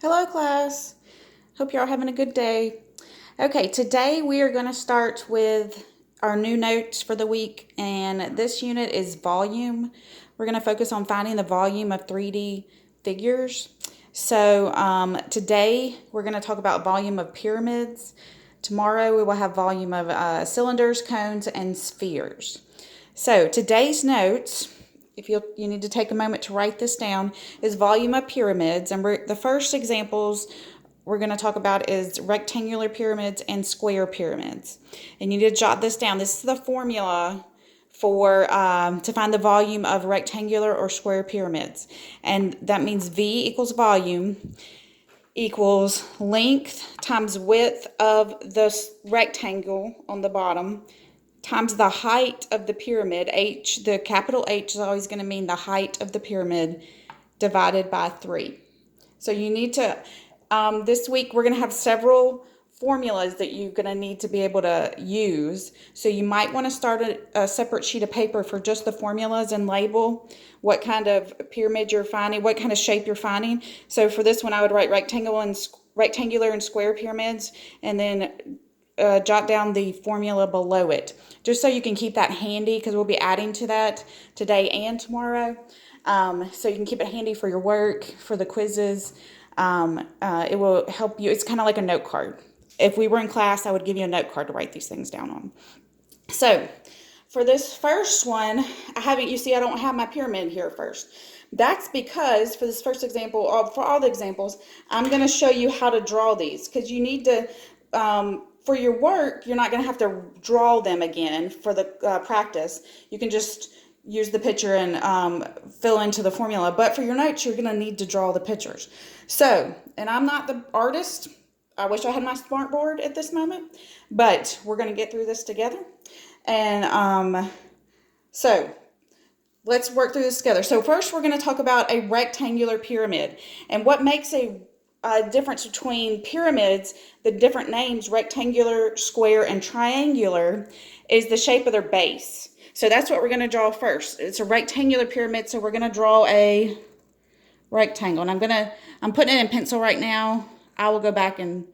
Hello, class. Hope you're all having a good day. Okay, today we are going to start with our new notes for the week, and this unit is volume. We're going to focus on finding the volume of 3D figures. So today we're going to talk about volume of pyramids. Tomorrow we will have volume of cylinders, cones, and spheres. So today's notes, if you need to take a moment to write this down, is volume of pyramids. And the first examples we're going to talk about is rectangular pyramids and square pyramids. And you need to jot this down. This is the formula for to find the volume of rectangular or square pyramids. And that means V equals volume equals length times width of the rectangle on the bottom times the height of the pyramid. H, the capital H is always going to mean the height of the pyramid, divided by 3. So you need to, this week we're going to have several formulas that you're going to need to be able to use. So you might want to start a separate sheet of paper for just the formulas and label what kind of pyramid you're finding, what kind of shape you're finding. So for this one, I would write rectangular and square pyramids, and then jot down the formula below it, just so you can keep that handy, because we'll be adding to that today and tomorrow. So you can keep it handy for your work, for the quizzes. It will help you. It's kind of like a note card. If we were in class, I would give you a note card to write these things down on. So for this first one, I don't have my pyramid here first. That's because for this first example, for all the examples, I'm going to show you how to draw these, because you need to, for your work, you're not going to have to draw them again for the practice. You can just use the picture and fill into the formula. But for your notes, you're going to need to draw the pictures. So, and I'm not the artist. I wish I had my smartboard at this moment, but we're going to get through this together. And so let's work through this together. So first we're going to talk about a rectangular pyramid. And what makes a difference between pyramids, the different names, rectangular, square, and triangular, is the shape of their base. So that's what we're going to draw first. It's a rectangular pyramid, so we're going to draw a rectangle. And I'm putting it in pencil right now. I will go back and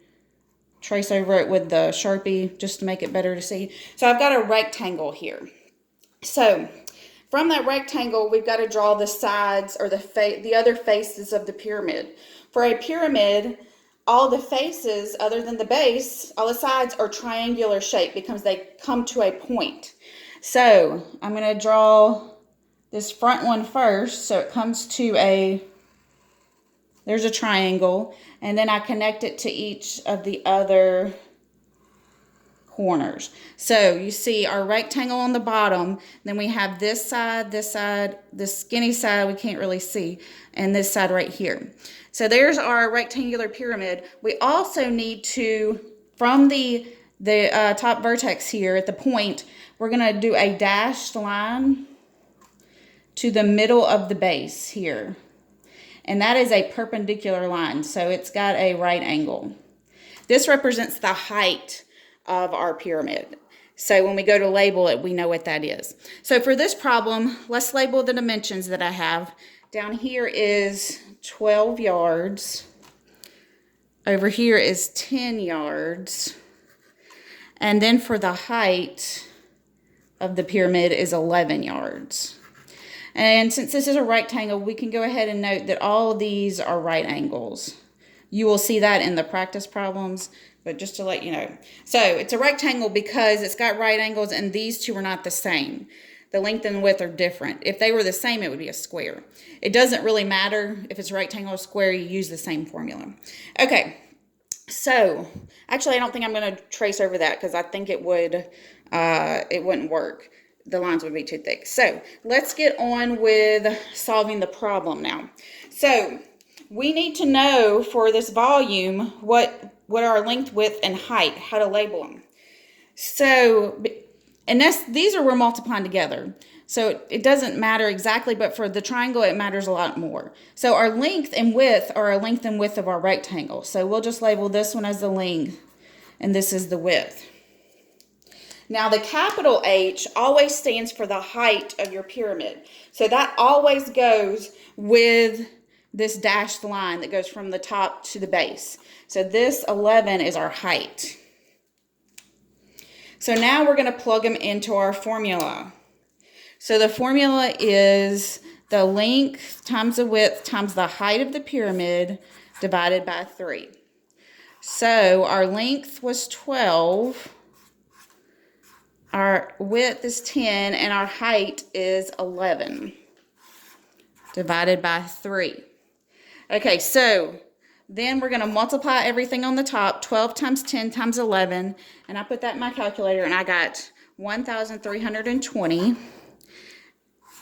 trace over it with the Sharpie just to make it better to see. So I've got a rectangle here. So from that rectangle, we've got to draw the sides, or the other faces of the pyramid. For a pyramid, all the faces, other than the base, all the sides are triangular shape because they come to a point. So I'm going to draw this front one first. So it comes to there's a triangle, and then I connect it to each of the other corners. So you see our rectangle on the bottom, then we have this side, this skinny side we can't really see, and this side right here. So there's our rectangular pyramid. We also need to, from the top vertex here at the point, we're going to do a dashed line to the middle of the base here. And that is a perpendicular line, so it's got a right angle. This represents the height of our pyramid. So when we go to label it, we know what that is. So for this problem, let's label the dimensions that I have. Down here is 12 yards. Over here is 10 yards. And then for the height of the pyramid is 11 yards. And since this is a rectangle, we can go ahead and note that all of these are right angles. You will see that in the practice problems, but just to let you know. So it's a rectangle because it's got right angles, and these two are not the same. The length and width are different. If they were the same, it would be a square. It doesn't really matter if it's a rectangle or square, you use the same formula. Okay, so actually I don't think I'm going to trace over that because I think it wouldn't work. The lines would be too thick. So let's get on with solving the problem now. So we need to know for this volume what are length, width, and height, how to label them. So, and we're multiplying together. So it doesn't matter exactly, but for the triangle, it matters a lot more. So our length and width are our length and width of our rectangle. So we'll just label this one as the length, and this is the width. Now the capital H always stands for the height of your pyramid. So that always goes with this dashed line that goes from the top to the base. So this 11 is our height. So now we're going to plug them into our formula. So the formula is the length times the width times the height of the pyramid divided by 3. So our length was 12, our width is 10, and our height is 11 divided by 3. Okay, so then we're going to multiply everything on the top, 12 times 10 times 11, and I put that in my calculator, and I got 1,320.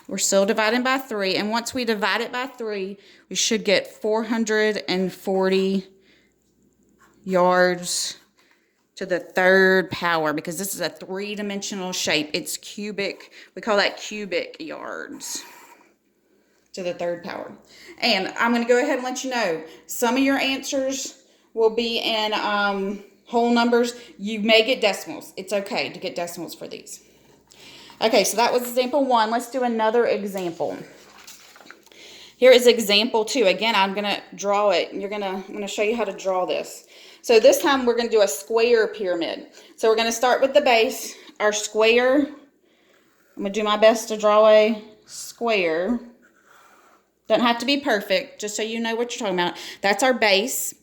We're still dividing by 3, and once we divide it by 3, we should get 440 yards to the third power, because this is a three-dimensional shape. It's cubic. We call that cubic yards to the third power. And I'm going to go ahead and let you know, some of your answers will be in whole numbers. You may get decimals. It's okay to get decimals for these. Okay, so that was example 1. Let's do another example. Here is example 2. Again, I'm going to draw it. I'm going to show you how to draw this. So this time we're going to do a square pyramid. So we're going to start with the base, our square. I'm going to do my best to draw a square. Don't have to be perfect, just so you know what you're talking about. That's our base.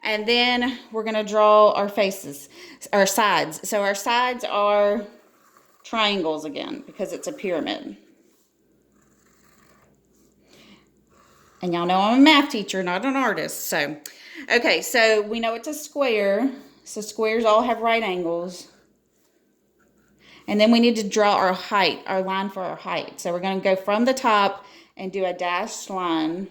And then we're going to draw our faces, our sides. So our sides are triangles again, because it's a pyramid. And y'all know I'm a math teacher, not an artist. So, okay, so we know it's a square. So squares all have right angles. And then we need to draw our height, our line for our height. So we're going to go from the top and do a dashed line.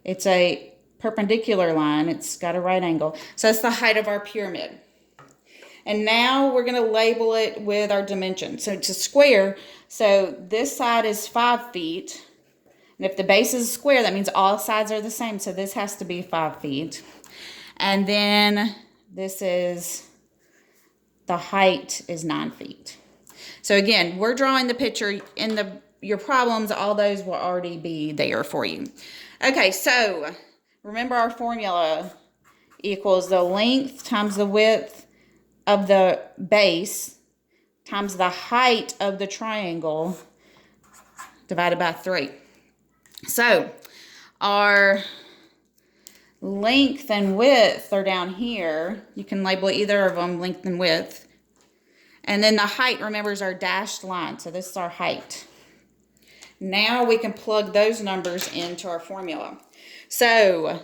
It's a perpendicular line. It's got a right angle. So that's the height of our pyramid. And now we're going to label it with our dimensions. So it's a square. So this side is 5 feet. And if the base is a square, that means all sides are the same. So this has to be 5 feet. And then this is, the height is 9 feet. So again, we're drawing the picture in your problems. All those will already be there for you. Okay, so remember our formula equals the length times the width of the base times the height of the triangle divided by 3. So our length and width are down here. You can label either of them, length and width. And then the height, remember, is our dashed line. So this is our height. Now we can plug those numbers into our formula. So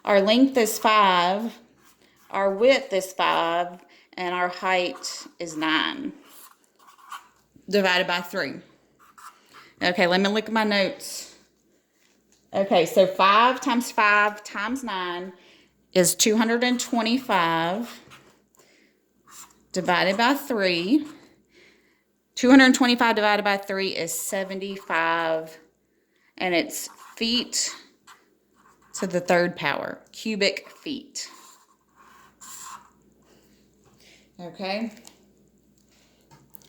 our length is 5, our width is 5, and our height is 9 divided by 3. Okay, let me look at my notes. Okay, so 5 times 5 times 9 is 225 divided by 3. 225 divided by 3 is 75, and it's feet to the third power, cubic feet. Okay.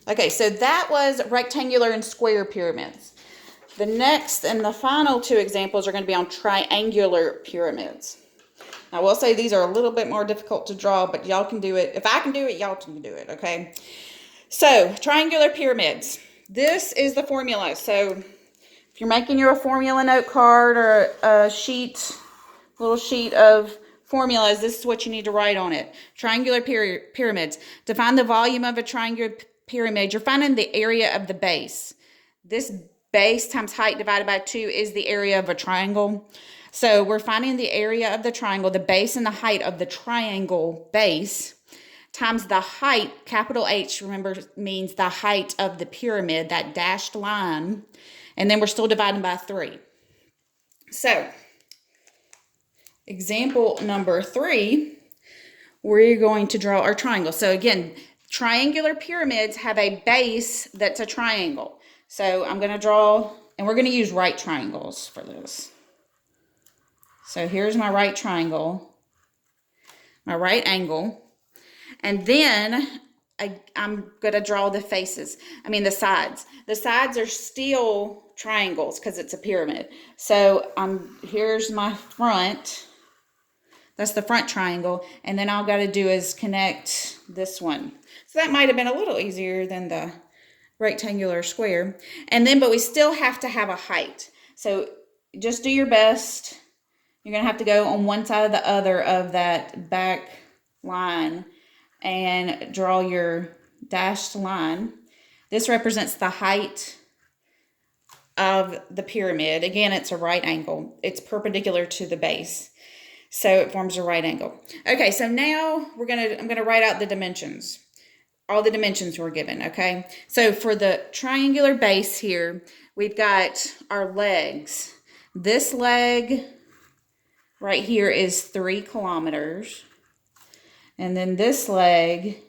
Okay, so that was rectangular and square pyramids. The next and the final 2 examples are going to be on triangular pyramids. I will say these are a little bit more difficult to draw, but y'all can do it. If I can do it, y'all can do it, okay? So, triangular pyramids. This is the formula. So, if you're making your formula note card or a sheet, little sheet of formulas, this is what you need to write on it. Triangular pyramids. To find the volume of a triangular pyramid, you're finding the area of the base. This base times height divided by 2 is the area of a triangle. So we're finding the area of the triangle, the base and the height of the triangle base, times the height, capital H, remember, means the height of the pyramid, that dashed line, and then we're still dividing by 3. So, example number 3, we're going to draw our triangle. So again, triangular pyramids have a base that's a triangle. So I'm going to draw, and we're going to use right triangles for this. So here's my right triangle, my right angle. And then I'm going to draw the faces. The sides. The sides are still triangles because it's a pyramid. So here's my front. That's the front triangle. And then all I got to do is connect this one. So that might have been a little easier than the rectangular square. But we still have to have a height. So just do your best. You're going to have to go on one side or the other of that back line and draw your dashed line. This represents the height of the pyramid. Again, it's a right angle. It's perpendicular to the base. So it forms a right angle. Okay, so now I'm going to write out the dimensions. All the dimensions were given, okay? So for the triangular base here, we've got our legs. This leg right here is 3 kilometers. And then this leg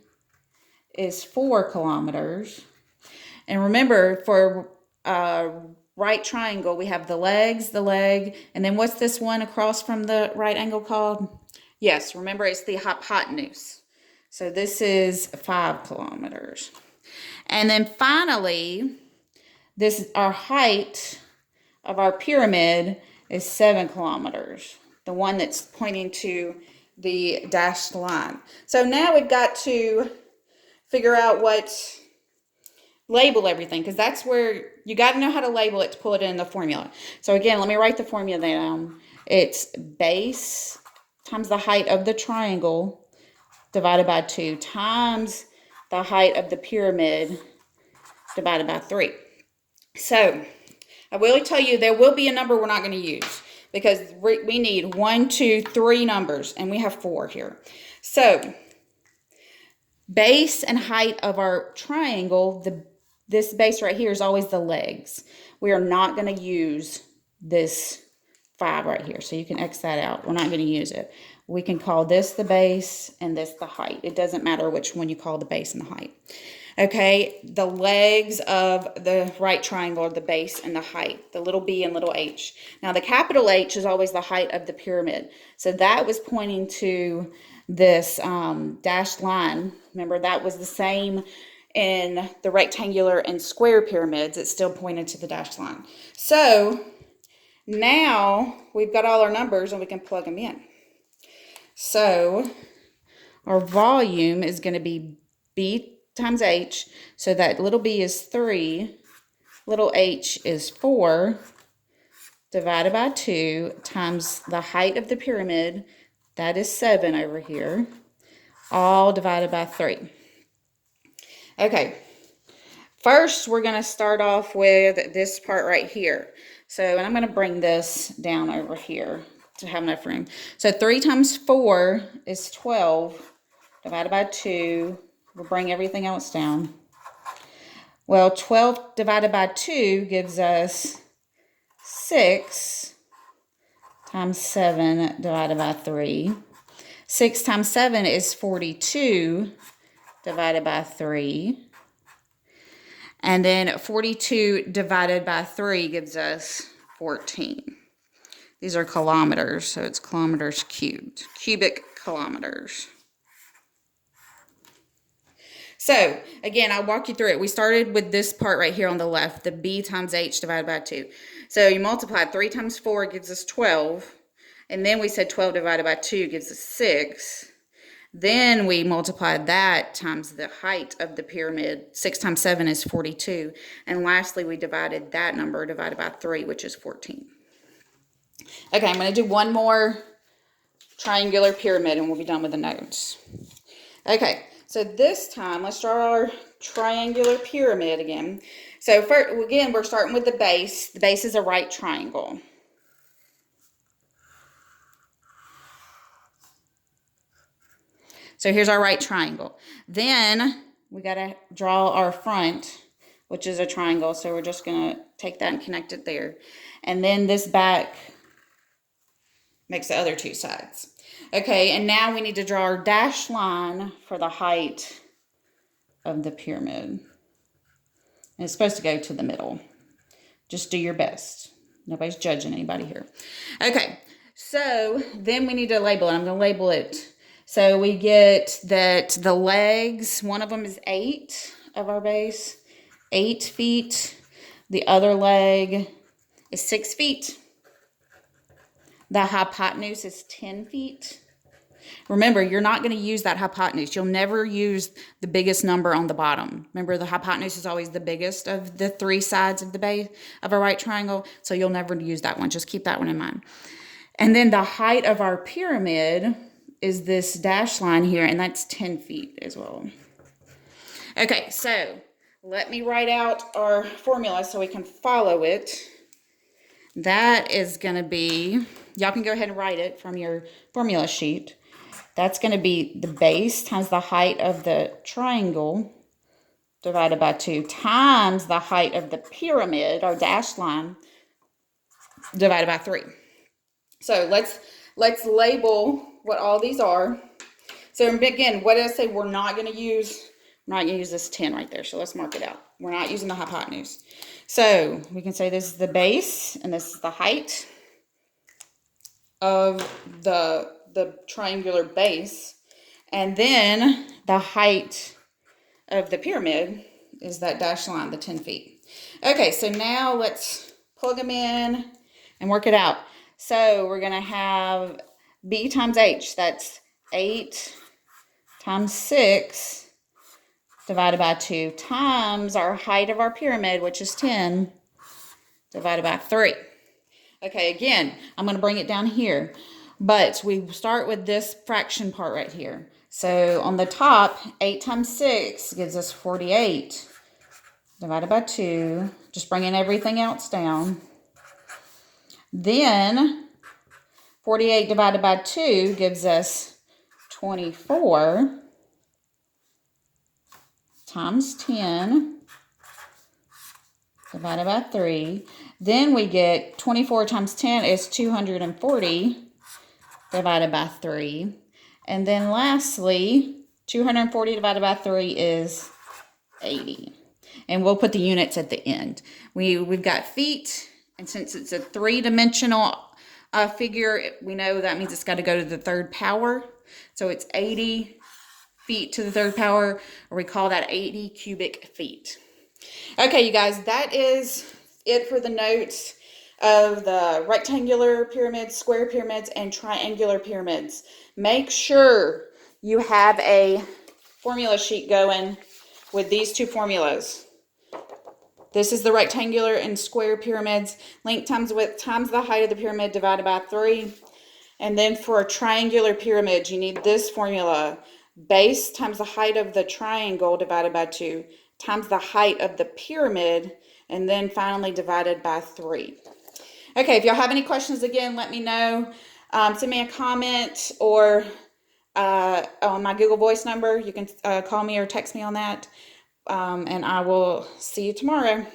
is 4 kilometers. And remember, for right triangle, we have the legs, the leg, and then what's this one across from the right angle called? Yes, remember it's the hypotenuse. So this is 5 kilometers. And then finally, our height of our pyramid is 7 kilometers. The one that's pointing to the dashed line. So now we've got to figure out label everything, because that's where you got to know how to label it to pull it in the formula. So again, let me write the formula down. It's base times the height of the triangle divided by 2 times the height of the pyramid divided by 3. So I will tell you there will be a number we're not going to use, because we need 1, 2, 3 numbers, and we have 4 here. So base and height of our triangle, this base right here is always the legs. We are not going to use this 5 right here, so you can X that out. We're not going to use it. We can call this the base and this the height. It doesn't matter which one you call the base and the height. Okay, the legs of the right triangle are the base and the height, the little b and little h. Now the capital H is always the height of the pyramid. So that was pointing to this dashed line. Remember, that was the same in the rectangular and square pyramids. It still pointed to the dashed line. So now we've got all our numbers and we can plug them in. So our volume is going to be B times H. So that little b is 3, little h is 4, divided by 2 times the height of the pyramid. That is 7 over here, all divided by 3. Okay, first we're going to start off with this part right here. So, and I'm going to bring this down over here to have enough room. So 3 times 4 is 12, divided by 2. We'll bring everything else down. Well, 12 divided by 2 gives us 6 times 7 divided by 3. 6 times 7 is 42 divided by 3. And then 42 divided by 3 gives us 14. These are kilometers, so it's kilometers cubed, cubic kilometers. So, again, I'll walk you through it. We started with this part right here on the left, the b times h divided by 2. So you multiply 3 times 4 gives us 12. And then we said 12 divided by 2 gives us 6. Then we multiplied that times the height of the pyramid. 6 times 7 is 42. And lastly, we divided that number divided by 3, which is 14. Okay, I'm going to do one more triangular pyramid and we'll be done with the notes. Okay, so this time let's draw our triangular pyramid again. So first, again, we're starting with the base. The base is a right triangle. So here's our right triangle. Then we got to draw our front, which is a triangle. So we're just going to take that and connect it there. And then this back makes the other 2 sides. Okay, and now we need to draw our dashed line for the height of the pyramid. And it's supposed to go to the middle. Just do your best. Nobody's judging anybody here. Okay, so then we need to label it. I'm going to label it So we get that the legs, one of them is 8 of our base, 8 feet. The other leg is 6 feet. The hypotenuse is 10 feet. Remember, you're not going to use that hypotenuse. You'll never use the biggest number on the bottom. Remember, the hypotenuse is always the biggest of the 3 sides of the base of a right triangle, so you'll never use that one. Just keep that one in mind. And then the height of our pyramid is this dashed line here, and that's 10 feet as well. Okay, so let me write out our formula so we can follow it. That is going to be, y'all can go ahead and write it from your formula sheet. That's going to be the base times the height of the triangle divided by 2 times the height of the pyramid, or dashed line, divided by 3. So let's label what all these are. So again, what did I say we're not going to use? We're not going to use this 10 right there. So let's mark it out. We're not using the hypotenuse. So we can say this is the base and this is the height of the triangular base. And then the height of the pyramid is that dashed line, the 10 feet. Okay, so now let's plug them in and work it out. So we're going to have B times H. That's 8 times 6 divided by 2 times our height of our pyramid, which is 10, divided by 3. Okay, again, I'm going to bring it down here. But we start with this fraction part right here. So on the top, 8 times 6 gives us 48 divided by 2. Just bringing everything else down. Then 48 divided by 2 gives us 24 times 10 divided by 3. Then we get 24 times 10 is 240 divided by 3. And then lastly, 240 divided by 3 is 80. And we'll put the units at the end. We've got feet, and since it's a 3-dimensional figure, we know that means it's got to go to the 3rd power. So it's 80 feet to the 3rd power, or we call that 80 cubic feet. Okay, you guys, that is it for the notes of the rectangular pyramids, square pyramids, and triangular pyramids. Make sure you have a formula sheet going with these 2 formulas. This is the rectangular and square pyramids. Length times width times the height of the pyramid divided by 3. And then for a triangular pyramid, you need this formula. Base times the height of the triangle divided by 2 times the height of the pyramid, and then finally divided by 3. Okay, if y'all have any questions, again, let me know. Send me a comment or on my Google Voice number. You can call me or text me on that, and I will see you tomorrow.